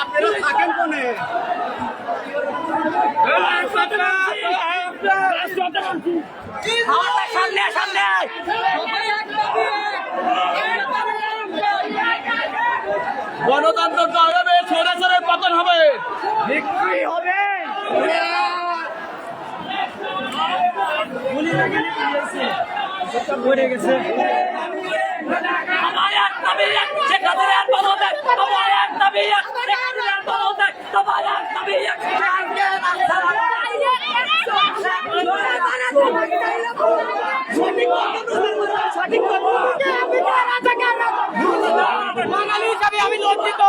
আপনারা থাকেন কোনে? সামনে সামনে গণতন্ত্র হবে, স্বৈরাচারের পতন হবে, বিক্রি হবে। মরে গেছে। বাঙালি হিসাবে আমি লজ্জিত।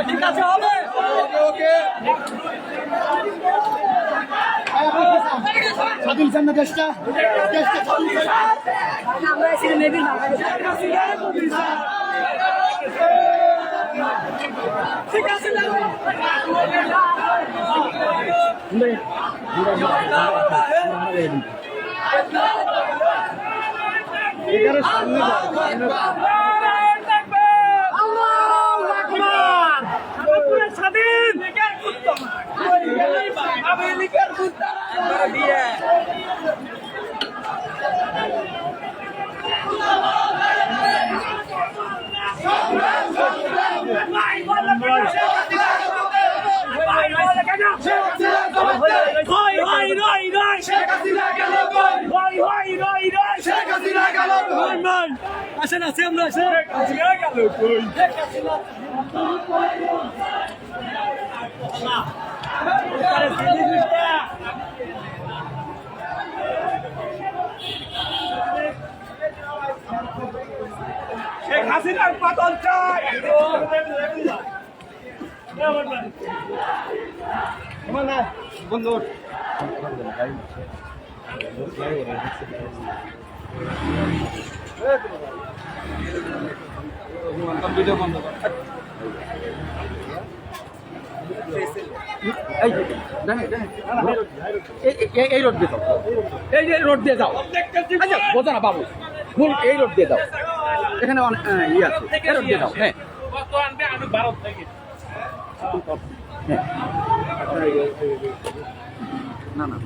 ঠিক আছে, হবে। স্বাধীন চান না দেশটা, দেশটা স্বাধীন আমরা এসে মেবি না ঠিক আছে স্বাধীন আসেন আছে আমরা শেখ হাসিনার পতন চাই। বন্ধু ভিডিও বন্ধ কর। এই রোড দিয়ে যাও, এই রোড দিয়ে যাও, বোঝো না বাবু, এই রোড দিয়ে যাও, এখানে ইয়ে আছে, এই রোড দিয়ে যাও। হ্যাঁ না না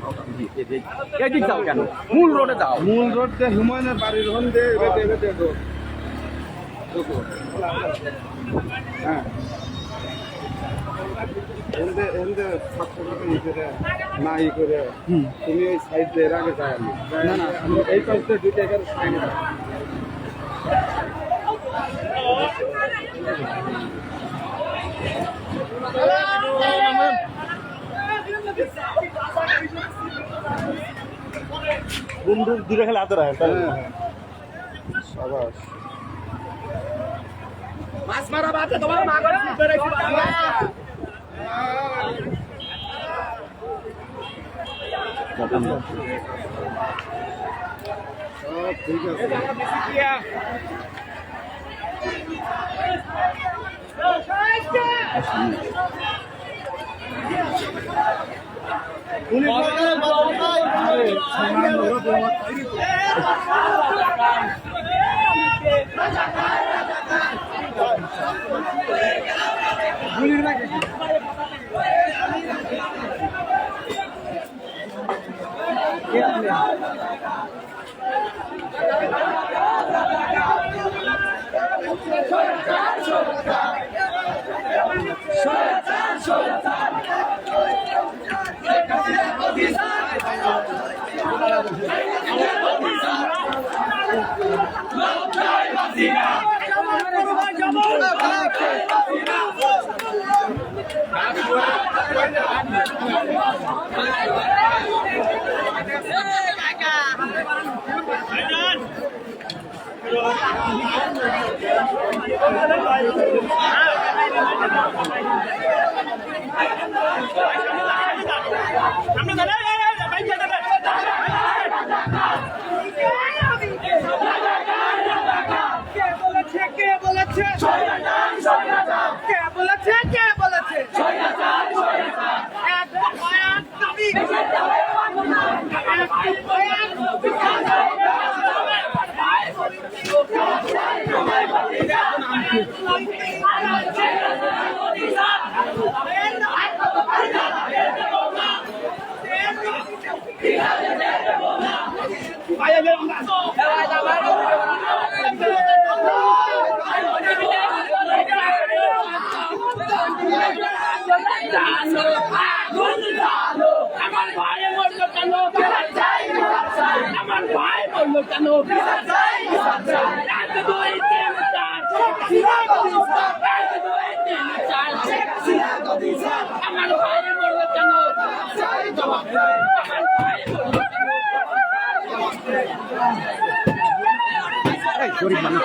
এদিক যাও কেন, মূল রোডে যাও, মূল রোড দিয়ে হুমায়ুনের বাড়ির হন দিয়ে হ্যাঁ না ই করে তুমি ওই সাইড দিয়ে আগে যাই আমি না না এই পাশে দুইটা এখানে বন্ধু দূরে খেলে হাতে রাখেন সবাস মাছ মারা বাদে তোমার মা করে ঠিক আছে আমার ভাই মরল কেন? আমার ভাই মরল কেন? এক দুই তিন চার, এক দুই তিন চার, আমার ভাই মরল কেন? আমার ভাই মরল কেন? গরিব মানুষ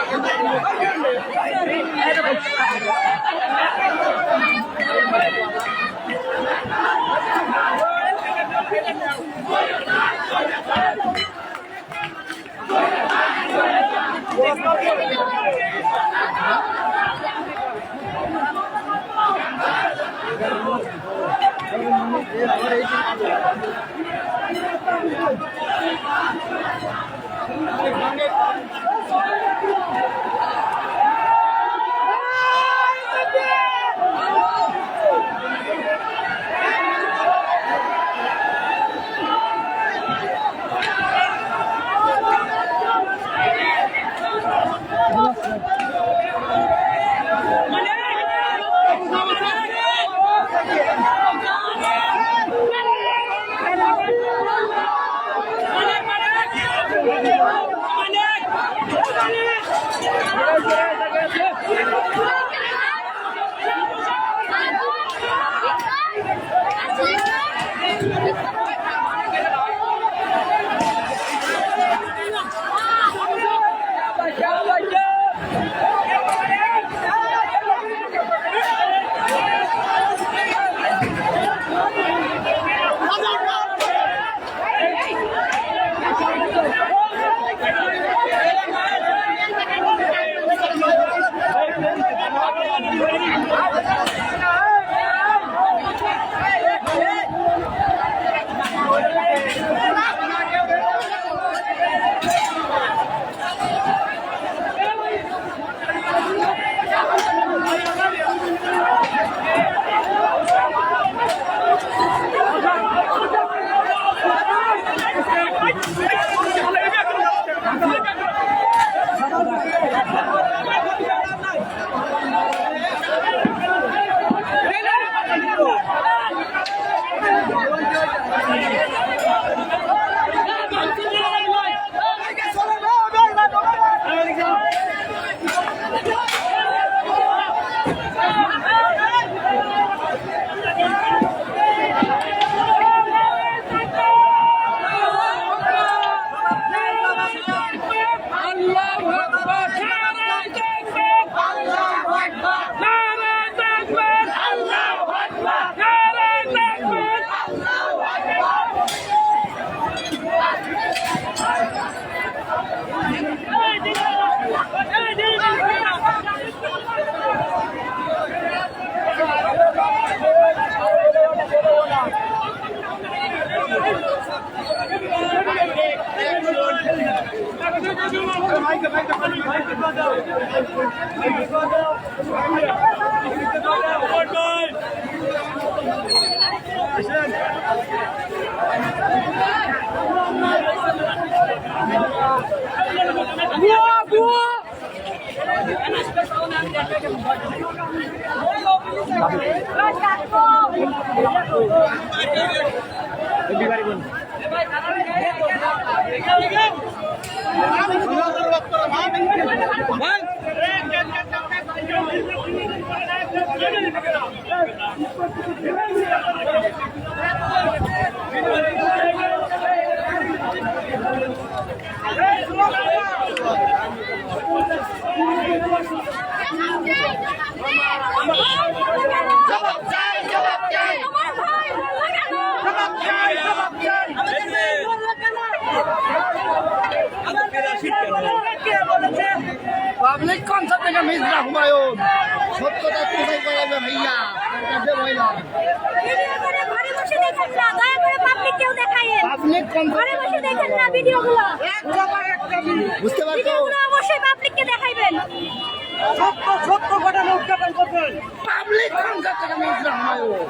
পাবলিক কনসার্ট থেকে মির্জা হুমায়ুন সত্যতা কোথায় করাবে ভাইয়া কাছে বইলা পাবলিক ঘরে বসে দেখেন না ভিডিওগুলো বুঝতে পারছো ভিডিওগুলো অবশ্যই পাবলিককে দেখাইবেন সত্য ঘটনা উদ্ঘাটন করবেন পাবলিক কনসার্ট থেকে মির্জা হুমায়ুন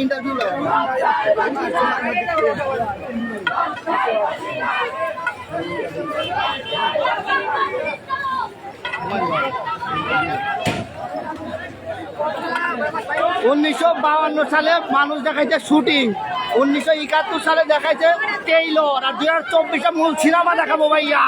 ইন্টারভিউ উনিশশো 52 সালে মানুষ দেখাইছে শুটিং, 1971 সালে দেখাইছে টেইলর, আর 2024 মূল সিনেমা দেখাবো ভাইয়া।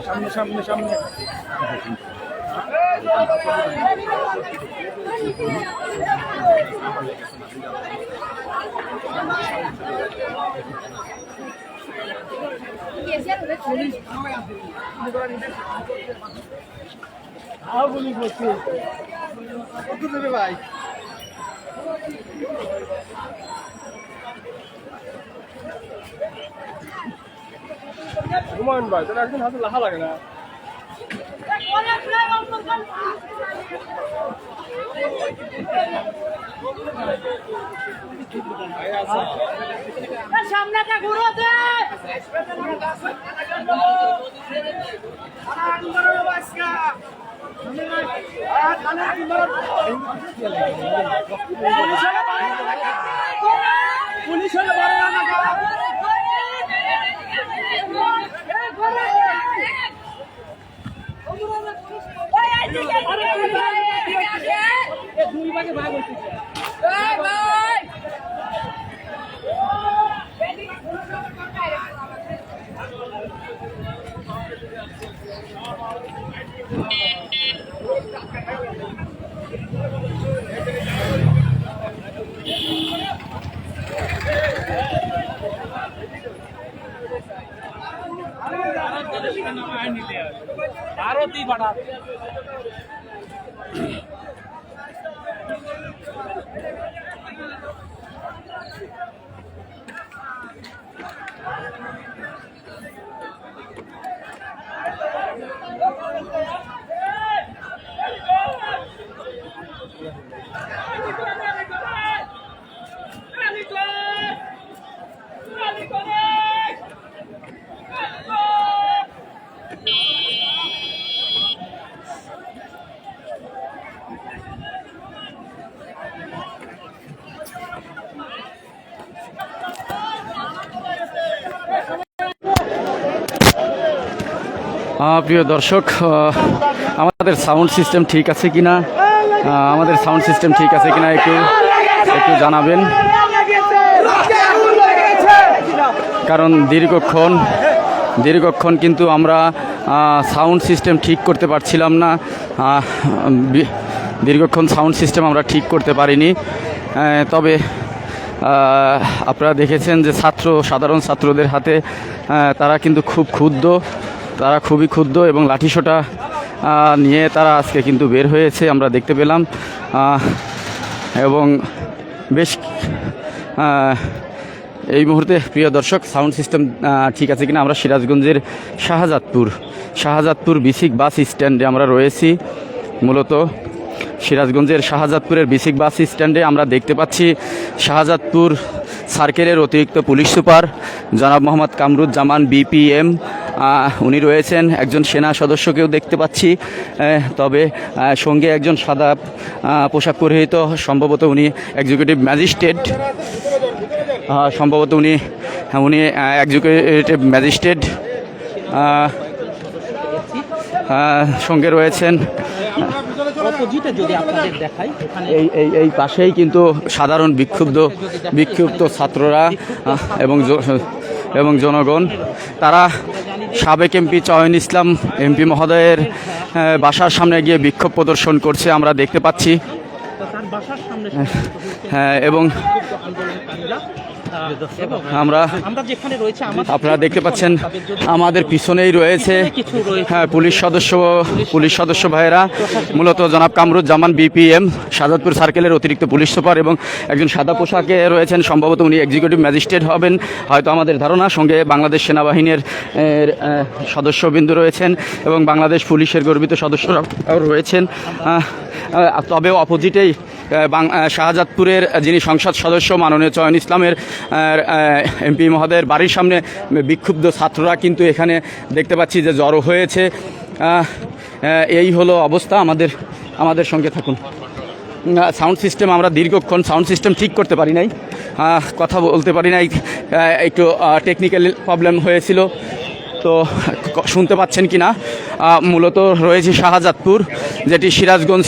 সামনে সামনে সামনে ভাই হুমায়ুন ভাই তোর একদিন হাতে লাহা লাগে না সামনেটা ঘুরো দে পুলিশ দুই ভাগে ভাগ হচ্ছে ভারতই বাড়া প্রিয় দর্শক, আমাদের সাউন্ড সিস্টেম ঠিক আছে কিনা, আমাদের সাউন্ড সিস্টেম ঠিক আছে কিনা একটু জানাবেন, কারণ দীর্ঘক্ষণ কিন্তু আমরা সাউন্ড সিস্টেম ঠিক করতে পারছিলাম না, দীর্ঘক্ষণ সাউন্ড সিস্টেম আমরা ঠিক করতে পারিনি। তবে আপনারা দেখেছেন যে সাধারণ ছাত্রদের হাতে তারা কিন্তু খুব ক্ষুব্ধ, তারা খুবই ক্ষুব্ধ এবং লাঠিসোঁটা নিয়ে তারা আজকে কিন্তু বের হয়েছে আমরা দেখতে পেলাম। এবং বেশ এই মুহূর্তে প্রিয় দর্শক সাউন্ড সিস্টেম ঠিক আছে কিনা আমরা সিরাজগঞ্জের শাহজাদপুর বিসিক বাস স্ট্যান্ডে আমরা রয়েছি। মূলত সিরাজগঞ্জের শাহজাদপুরের বিসিক বাস স্ট্যান্ডে আমরা দেখতে পাচ্ছি শাহজাদপুর সার্কেলের অতিরিক্ত পুলিশ সুপার জনাব মোহাম্মদ কামরুজ্জামান BPM উনি রয়েছেন। একজন সেনা সদস্যকেও দেখতে পাচ্ছি, তবে সঙ্গে একজন সাদা পোশাক পরিহিত সম্ভবত উনি এক্সিকিউটিভ ম্যাজিস্ট্রেট, সম্ভবত উনি এক্সিকিউটিভ ম্যাজিস্ট্রেট সঙ্গে রয়েছেন। এই পাশেই কিন্তু সাধারণ বিক্ষুব্ধ ছাত্ররা এবং জনগণ, তারা সাবেক MP চয়ন ইসলাম MP মহোদয়ের বাসার সামনে গিয়ে বিক্ষোভ প্রদর্শন করছে আমরা দেখতে পাচ্ছি। হ্যাঁ, এবং আপনারা দেখতে পাচ্ছেন আমাদের পিছনেই রয়েছে পুলিশ সদস্য ভাইয়েরা, মূলত জনাব কামরুজ্জামান BPM শাহজাদপুর সার্কেলের অতিরিক্ত পুলিশ সুপার এবং একজন সাদা পোশাকে রয়েছেন, সম্ভবত উনি এক্সিকিউটিভ ম্যাজিস্ট্রেট হবেন হয়তো আমাদের ধারণা। সঙ্গে বাংলাদেশ সেনাবাহিনীর সদস্যবৃন্দ রয়েছেন এবং বাংলাদেশ পুলিশের গর্বিত সদস্যরাও রয়েছেন। তবে অপোজিটেই শাহজাদপুরের যিনি সংসদ সদস্য মাননীয় চয়ন ইসলামের MP মহোদয়ের বাড়ির সামনে বিক্ষুব্ধ ছাত্ররা কিন্তু এখানে দেখতে পাচ্ছি যে জড়ো হয়েছে। এই হলো অবস্থা। আমাদের সঙ্গে থাকুন। সাউন্ড সিস্টেম আমরা দীর্ঘক্ষণ সাউন্ড সিস্টেম ঠিক করতে পারি নাই, কথা বলতে পারি নাই, একটু টেকনিক্যাল প্রবলেম হয়েছিল, তো শুনতে পাচ্ছেন কি না। মূলত রয়েছে শাহজাদপুর, যেটি সিরাজগঞ্জ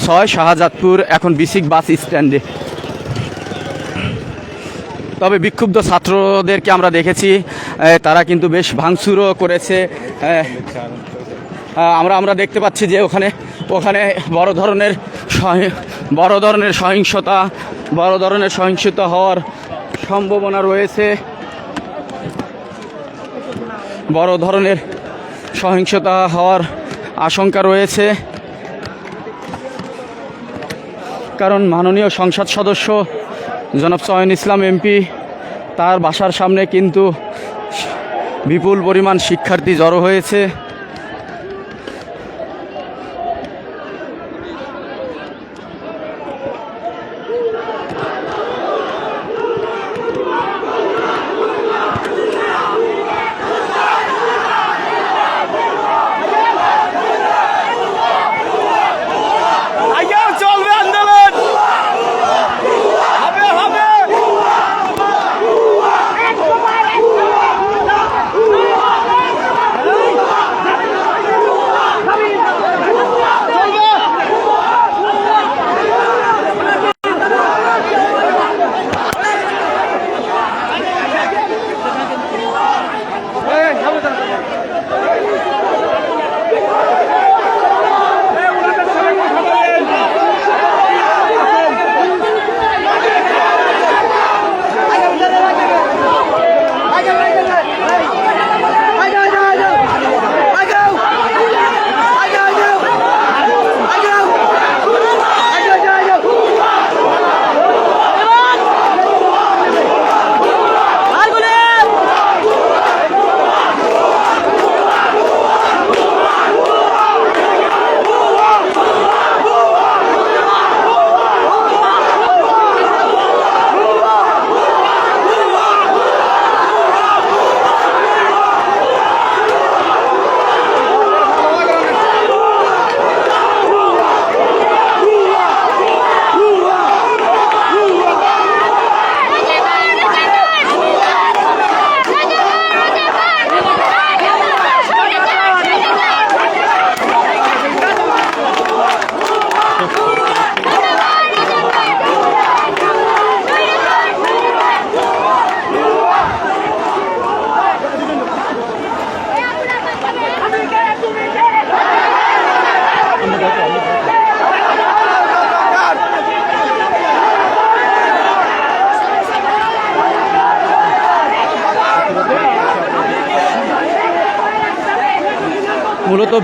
6 শাহজাদপুর এখন বিসিক বাস স্ট্যান্ডে। তবে বিক্ষুব্ধ ছাত্রদেরকে আমরা দেখেছি তারা কিন্তু বেশ ভাঙচুরও করেছে। আমরা দেখতে পাচ্ছি যে ওখানে বড় ধরনের সহিংসতা হওয়ার সম্ভাবনা রয়েছে। বড় ধরনের সহিংসতা হওয়ার আশঙ্কা রয়েছে, কারণ মাননীয় সংসদ সদস্য জনাব চয়ন ইসলাম MP তার বাসার সামনে কিন্তু বিপুল পরিমাণ শিক্ষার্থী জড়ো হয়েছে।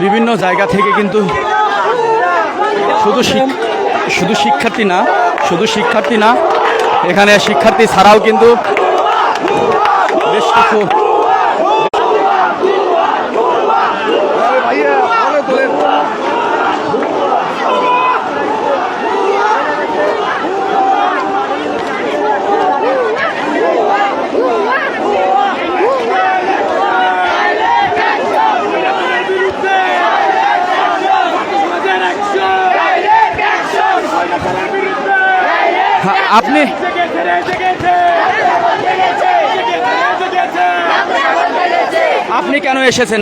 বিভিন্ন জায়গা থেকে কিন্তু শুধু শিক্ষার্থী না এখানে শিক্ষার্থী ছাড়াও কিন্তু বেশ কিছু আপনি কেন এসেছেন?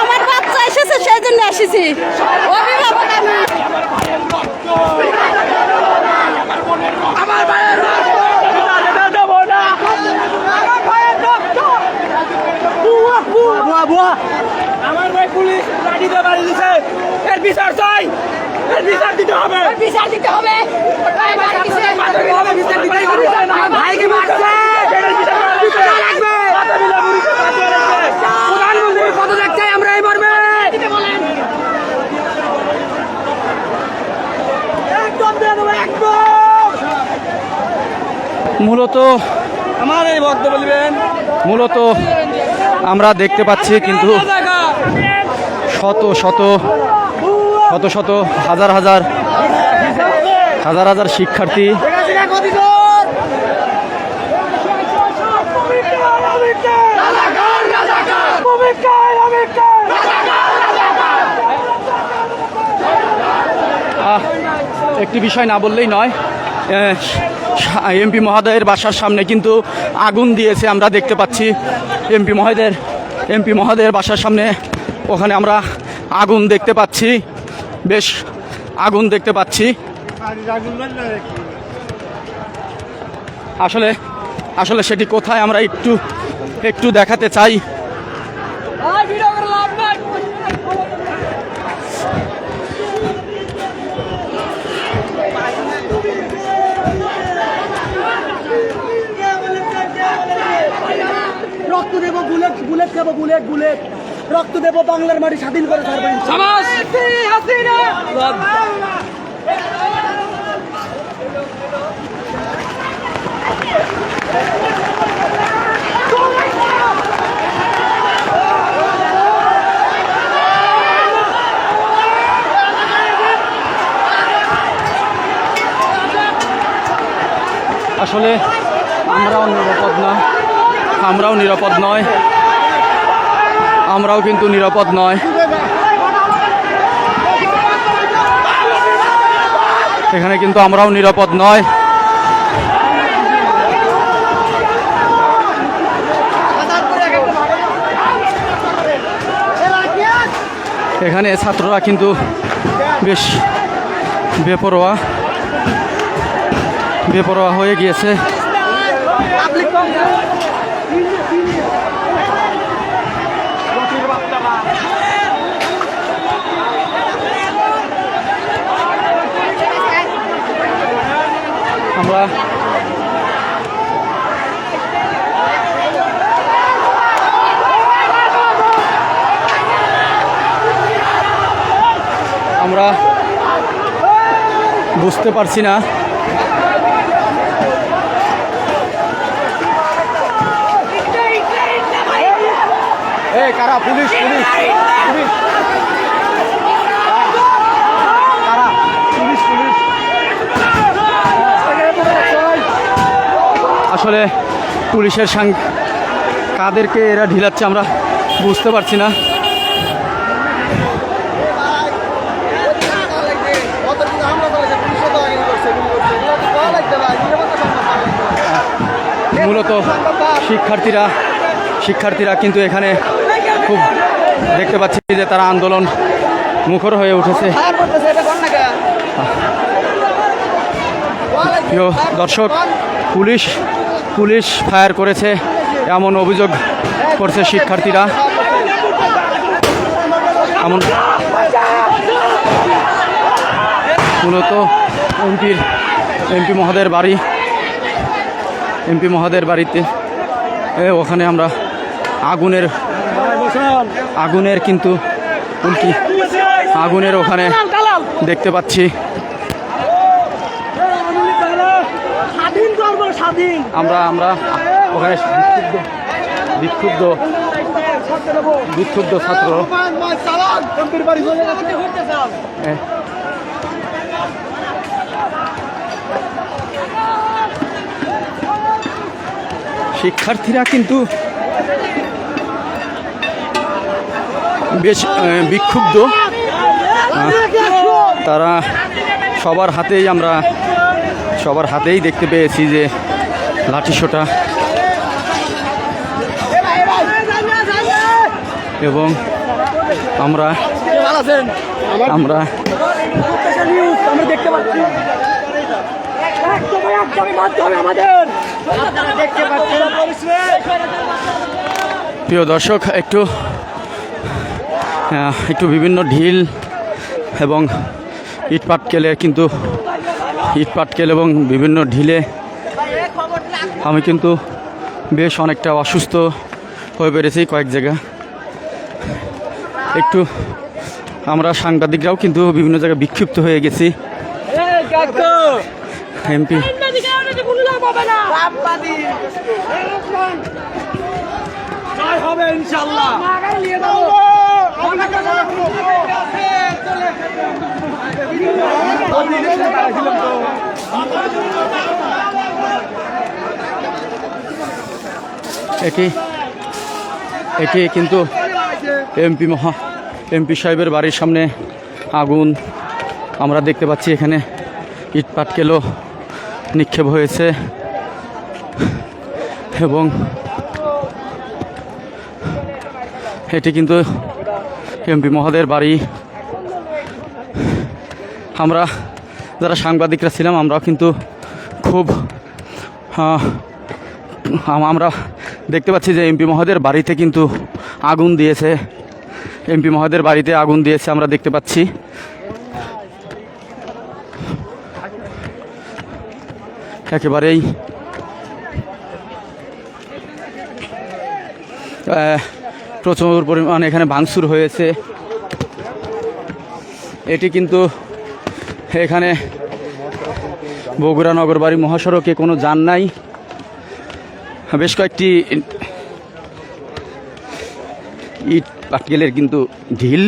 আমার বাচ্চা এসেছে সেই জন্য এসেছি। অভিভাবক আমি। আমার ভাই পুলিশ লাঠিতে বাড়ি দিছে, এর বিচার চাই, এর বিচার দিতে হবে, বিচার দিতে হবে। ভাইকে মারছে, প্রধানমন্ত্রীর পদত্যাগ চাই আমরা এই মর্মে। একদম দিয়ে দেবো, একদম। মূলত আমার এই বক্তব্য বলবেন মূলত আমরা দেখতে পাচ্ছি কিন্তু শত শত হাজার হাজার শিক্ষার্থী একটি বিষয় না বললেই নয়, এমপি মহোদয়ের বাসার সামনে কিন্তু আগুন দিয়েছে আমরা দেখতে পাচ্ছি। এমপি মহোদয়ের বাসার সামনে ওখানে আমরা আগুন দেখতে পাচ্ছি, বেশ আগুন দেখতে পাচ্ছি। আসলে সেটি কোথায় আমরা একটু দেখাতে চাই। রক্ত দেব, বুলেট খাবো, বুলেট রক্ত দেব, বাংলার মাটি স্বাধীন করে ছাড়বেন। আসলে আমরাও নিরাপদ নয়, আমরাও কিন্তু নিরাপদ নয়। এখানে কিন্তু আমরাও নিরাপদ নয়। এখানে ছাত্ররা কিন্তু বেশ বেপরোয়া হয়ে গিয়েছে। আমরা বুঝতে পারছি না কারা পুলিশ আসলে পুলিশের কাদেরকে এরা ঢিলাচ্ছে আমরা বুঝতে পারছি না। মূলত শিক্ষার্থীরা কিন্তু এখানে খুব দেখতে পাচ্ছি যে তারা আন্দোলন মুখর হয়ে উঠেছে। প্রিয় দর্শক, পুলিশ ফায়ার করেছে এমন অভিযোগ করছে শিক্ষার্থীরা। এমন মূলত এমপি মহোদয়ের বাড়িতে ওখানে আমরা আগুনের কিন্তু উল্কি আগুনের ওখানে দেখতে পাচ্ছি। স্বাধীন করবো, স্বাধীন। আমরা ওখানে বিক্ষুব্ধ ছাত্র শিক্ষার্থীরা কিন্তু বেশ বিক্ষুব্ধ। তারা সবার হাতেই দেখতে পেয়েছি যে লাঠিসোঁটা, এবং আমরা দেখতে পাচ্ছি প্রিয় দর্শক, একটু বিভিন্ন ঢিল এবং ইটপাটকেল এবং বিভিন্ন ঢিলে আমি কিন্তু বেশ অনেকটা অসুস্থ হয়ে পেরেছি কয়েক জায়গা। আমরা সাংবাদিকরাও কিন্তু বিভিন্ন জায়গায় বিক্ষিপ্ত হয়ে গেছি। এমপি হবে ইনশাআল্লাহ। এটি কিন্তু এমপি সাহেবের বাড়ির সামনে আগুন আমরা দেখতে পাচ্ছি। এখানে ইট পাটকেলও নিক্ষেপ হয়েছে এবং এটি কিন্তু এমপি মহোদয়ের বাড়ি। আমরা যারা সাংবাদিকরা ছিলাম আমরাও কিন্তু আমরা দেখতে পাচ্ছি যে এমপি মহোদয়ের বাড়িতে কিন্তু আগুন দিয়েছে। আমরা দেখতে পাচ্ছি। একেবারেই প্রচুর পরিমাণে এখানে ভাঙচুর হয়েছে। এটি কিন্তু এখানে বগুড়া নগরবাড়ি মহাসড়কে কোনো যান নাই। বেশ কয়েকটি ইট পাটকেলের কিন্তু ঢিল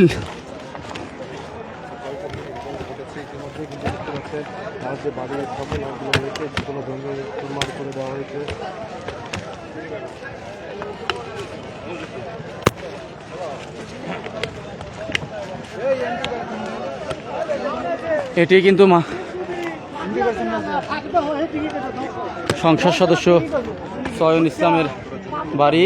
এটি কিন্তু সংসদ সদস্য চয়ন ইসলামের বাড়ি।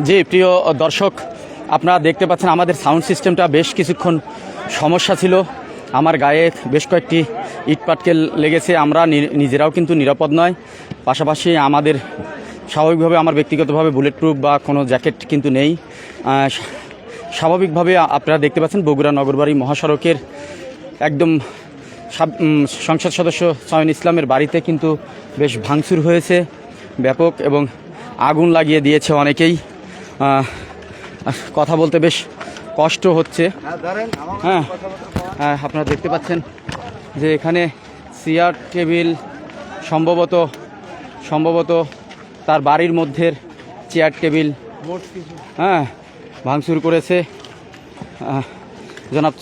জি প্রিয় দর্শক, আপনারা দেখতে পাচ্ছেন আমাদের সাউন্ড সিস্টেমটা বেশ কিছুক্ষণ সমস্যা ছিল। আমার গায়ে বেশ কয়েকটি ইটপাটকেল লেগেছে। আমরা নিজেরাও কিন্তু নিরাপদ নয়। পাশাপাশি আমাদের স্বাভাবিকভাবে আমার ব্যক্তিগতভাবে বুলেট প্রুফ বা কোনো জ্যাকেট কিন্তু নেই। স্বাভাবিকভাবে আপনারা দেখতে পাচ্ছেন বগুড়া নগরবাড়ি মহাসড়কের একদম সংসদ সদস্য চয়ন ইসলামের বাড়িতে কিন্তু বেশ ভাঙচুর হয়েছে ব্যাপক, এবং আগুন লাগিয়ে দিয়েছে অনেকেই। কথা বলতে বেশ কষ্ট হচ্ছে। হ্যাঁ, আপনারা দেখতে পাচ্ছেন যে এখানে চেয়ার টেবিল সম্ভবত তার বাড়ির মধ্যে চেয়ার টেবিল ভাঙচুর করেছে জনাব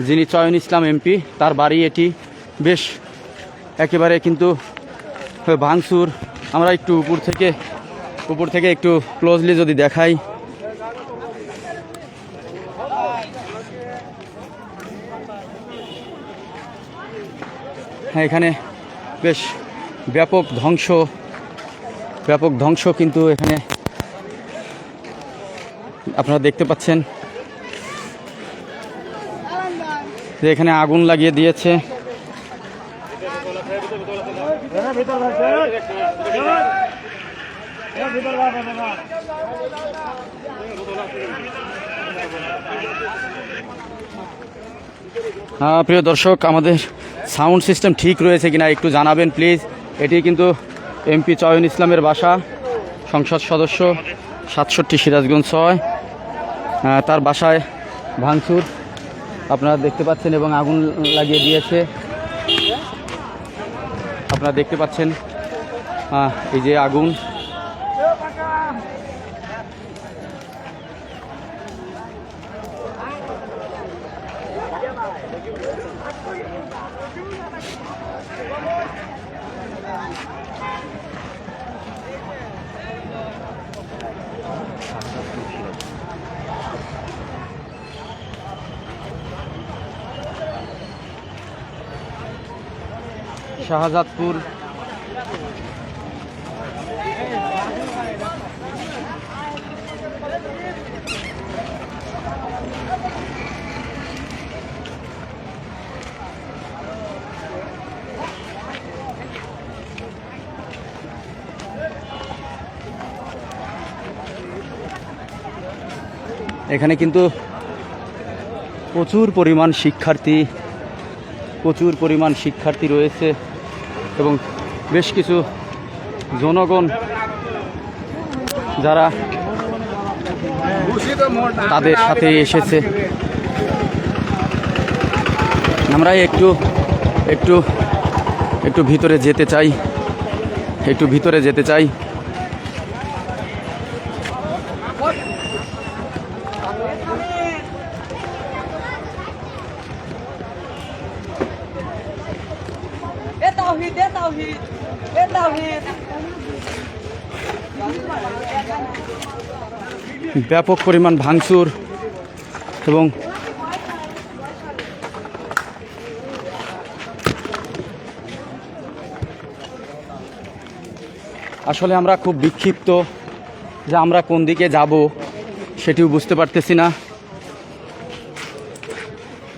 যিনি চয়ন ইসলাম এমপি, তার বাড়ি এটি। বেশ একেবারে কিন্তু ভাঙচুর। আমরা একটু উপর থেকে একটু ক্লোজলি যদি দেখাই, হ্যাঁ এখানে বেশ ব্যাপক ধ্বংস ব্যাপক ধ্বংস কিন্তু এখানে আপনারা দেখতে পাচ্ছেন যে এখানে আগুন লাগিয়ে দিয়েছে। প্রিয় দর্শক, আমাদের সাউন্ড সিস্টেম ঠিক রয়েছে কিনা একটু জানাবেন প্লিজ। এটি কিন্তু এমপি চয়ন ইসলামের বাসা, সংসদ সদস্য 67 সিরাজগঞ্জ 6। তার বাসায় ভাঙচুর আপনারা দেখতে পাচ্ছেন এবং আগুন লাগিয়ে দিয়েছে। আপনারা দেখতে পাচ্ছেন এই যে আগুন। শাহজাদপুর এখানে কিন্তু প্রচুর পরিমাণ শিক্ষার্থী রয়েছে এবং বেশ কিছু জনগণ যারা তাদের সাথে এসেছে। আমরা একটু ভিতরে যেতে চাই। ব্যাপক পরিমাণ ভাঙচুর এবং আসলে আমরা খুব বিক্ষিপ্ত যে আমরা কোন দিকে যাব সেটিও বুঝতে পারতেছি না।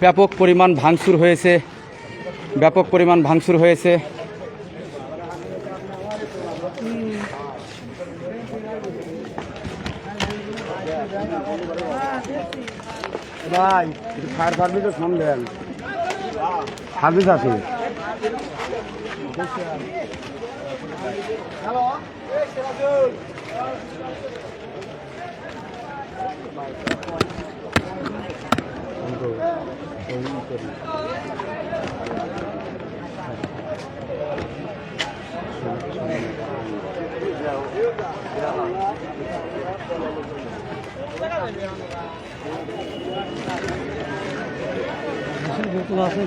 ব্যাপক পরিমাণ ভাঙচুর হয়েছে। ভাই ফায়ার সার্ভিসে ফোন দেন, সার্ভিস আছে।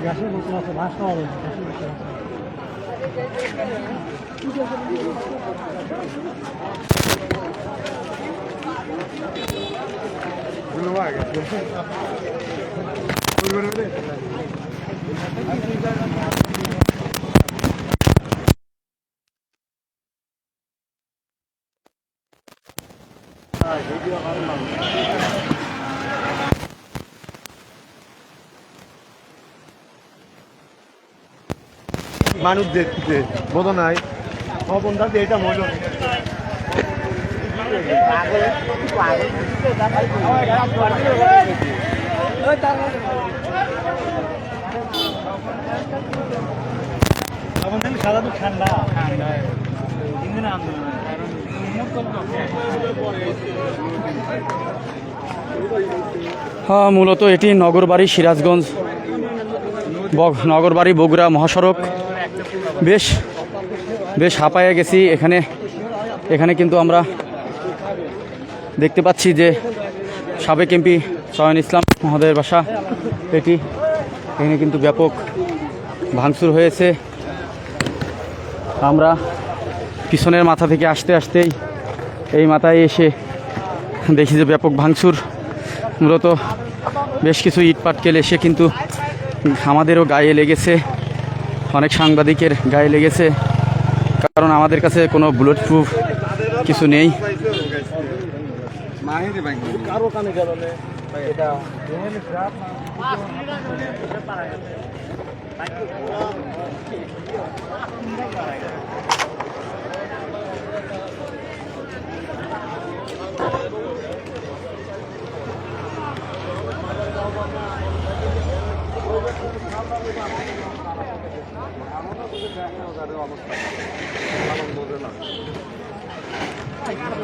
গ্যাসের বোতল আছে, ভাত খাওয়া হবে। মানুষ দেখতে বোধ নাই খবরটা এটা মজা সাদা তো ঠান্ডা মূলত এটি নগরবাড়ি সিরাজগঞ্জ নগরবাড়ি বগুড়া মহাসড়ক। বেশ হাঁপায়ে গেছি। এখানে কিন্তু আমরা দেখতে পাচ্ছি যে সাবেক এমপি চয়ন ইসলাম মহোদয়ের বাসা এটি। এখানে কিন্তু ব্যাপক ভাঙচুর হয়েছে। আমরা পিছনের মাথা থেকে আসতেই এই মাথায় এসে দেখি যে ব্যাপক ভাঙচুর। মূলত বেশ কিছু ইট পাটকেল এসে কিন্তু আমাদেরও গায়ে লেগেছে, অনেক সাংবাদিকের গায়ে লেগেছে, কারণ আমাদের কাছে কোনো বুলেট প্রুফ কিছু নেই।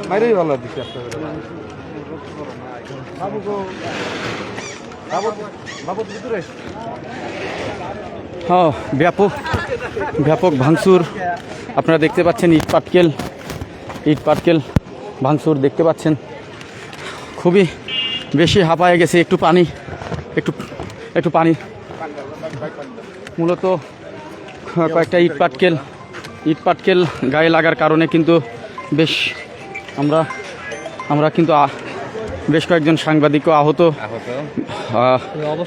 বাইরেই ভালো দিচ্ছে একটা বাবুর ভিতরে হ্যাঁ, ব্যাপক ব্যাপক ভাঙচুর আপনারা দেখতে পাচ্ছেন। ইট পাটকেল ভাঙচুর দেখতে পাচ্ছেন। খুবই বেশি হাঁপায়ে গেছে। একটু পানি মূলত কয়েকটা ইট পাটকেল গায়ে লাগার কারণে কিন্তু বেশ আমরা কিন্তু বেশ কয়েকজন সাংবাদিকও আহত।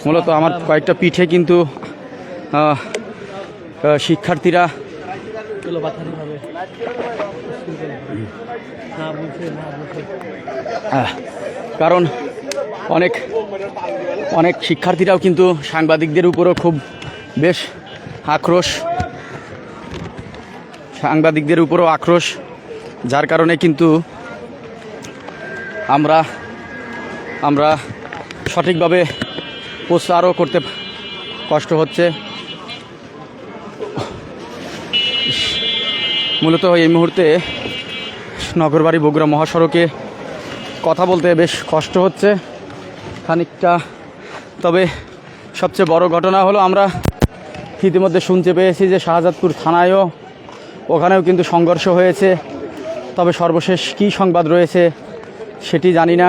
মূলত আমার কয়েকটা পিঠে কিন্তু শিক্ষার্থীরা কারণ অনেক শিক্ষার্থীরাও কিন্তু সাংবাদিকদের উপরও খুব বেশ আক্রোশ, যার কারণে কিন্তু আমরা সঠিকভাবে প্রচারও করতে কষ্ট হচ্ছে। মূলত এই মুহূর্তে নগরবাড়ি বগুড়া মহাসড়কে কথা বলতে বেশ কষ্ট হচ্ছে খানিকটা। তবে সবচেয়ে বড় ঘটনা হলো আমরা ইতিমধ্যে শুনতে পেয়েছি যে শাহজাদপুর থানায়ও ওখানেও কিন্তু সংঘর্ষ হয়েছে। তবে সর্বশেষ কী সংবাদ রয়েছে সেটি জানি না।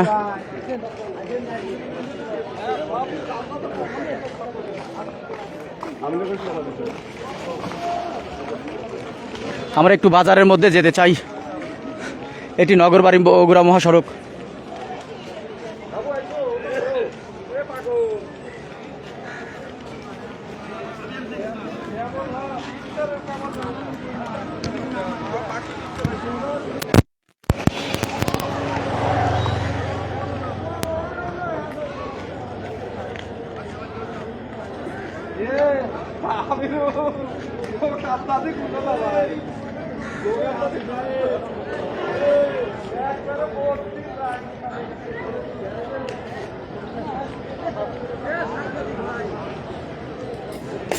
আমরা একটু বাজারের মধ্যে যেতে চাই। এটি নগরবাড়ি বগুড়া মহাসড়ক।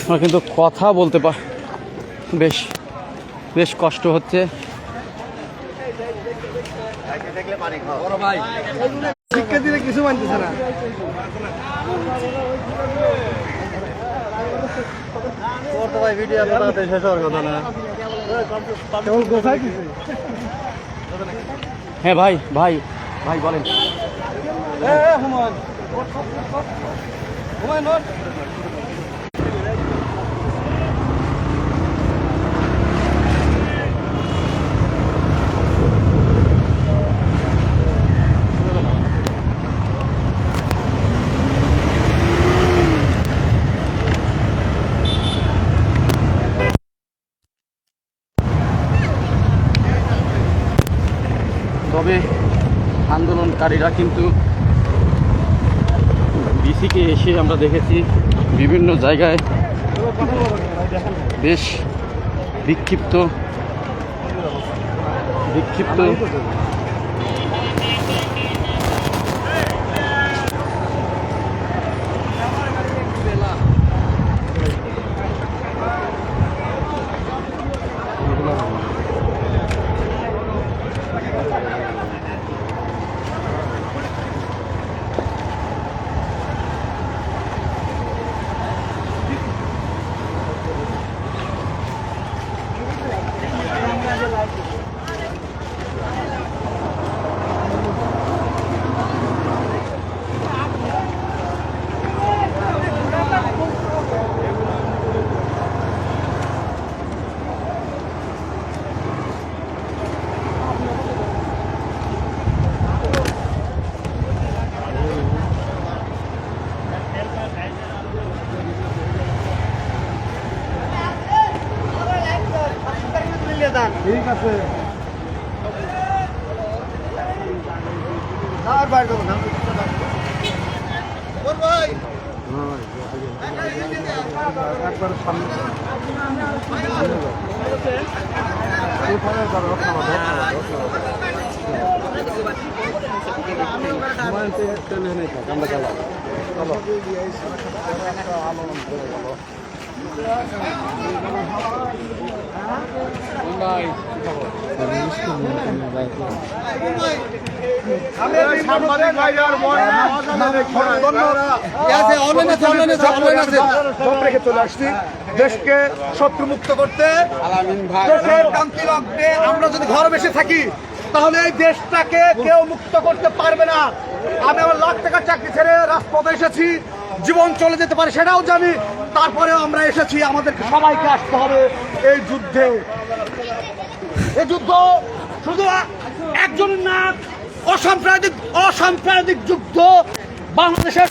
আমার কিন্তু কথা বলতে বেশ কষ্ট হচ্ছে। শিক্ষা দিলে কিছু মানতেছে না। হ্যাঁ ভাই বলেন। তবে আন্দোলনকারীরা কিন্তু ডিসিকে এসে আমরা দেখেছি বিভিন্ন জায়গায় বেশ বিক্ষিপ্ত ঠিক আছে। আর বাইরে দেবো না ওর ভাই একবার সামনে আমরা গেলাম চলো রেখে চলে আসছি দেশকে শত্রুমুক্ত করতে। দেশের ক্রান্তি লগ্নে আমরা যদি ঘরে বসে থাকি তাহলে এই দেশটাকে কেউ মুক্ত করতে পারবে না। আমি আমার লাখ টাকার চাকরি ছেড়ে রাজপথে এসেছি, জীবন চলে যেতে পারে সেটাও জানি, তারপরেও আমরা এসেছি। আমাদেরকে সবাইকে আসতে হবে এই যুদ্ধে। এই যুদ্ধ শুধু একজন না, অসাম্প্রদায়িক যুদ্ধ। বাংলাদেশের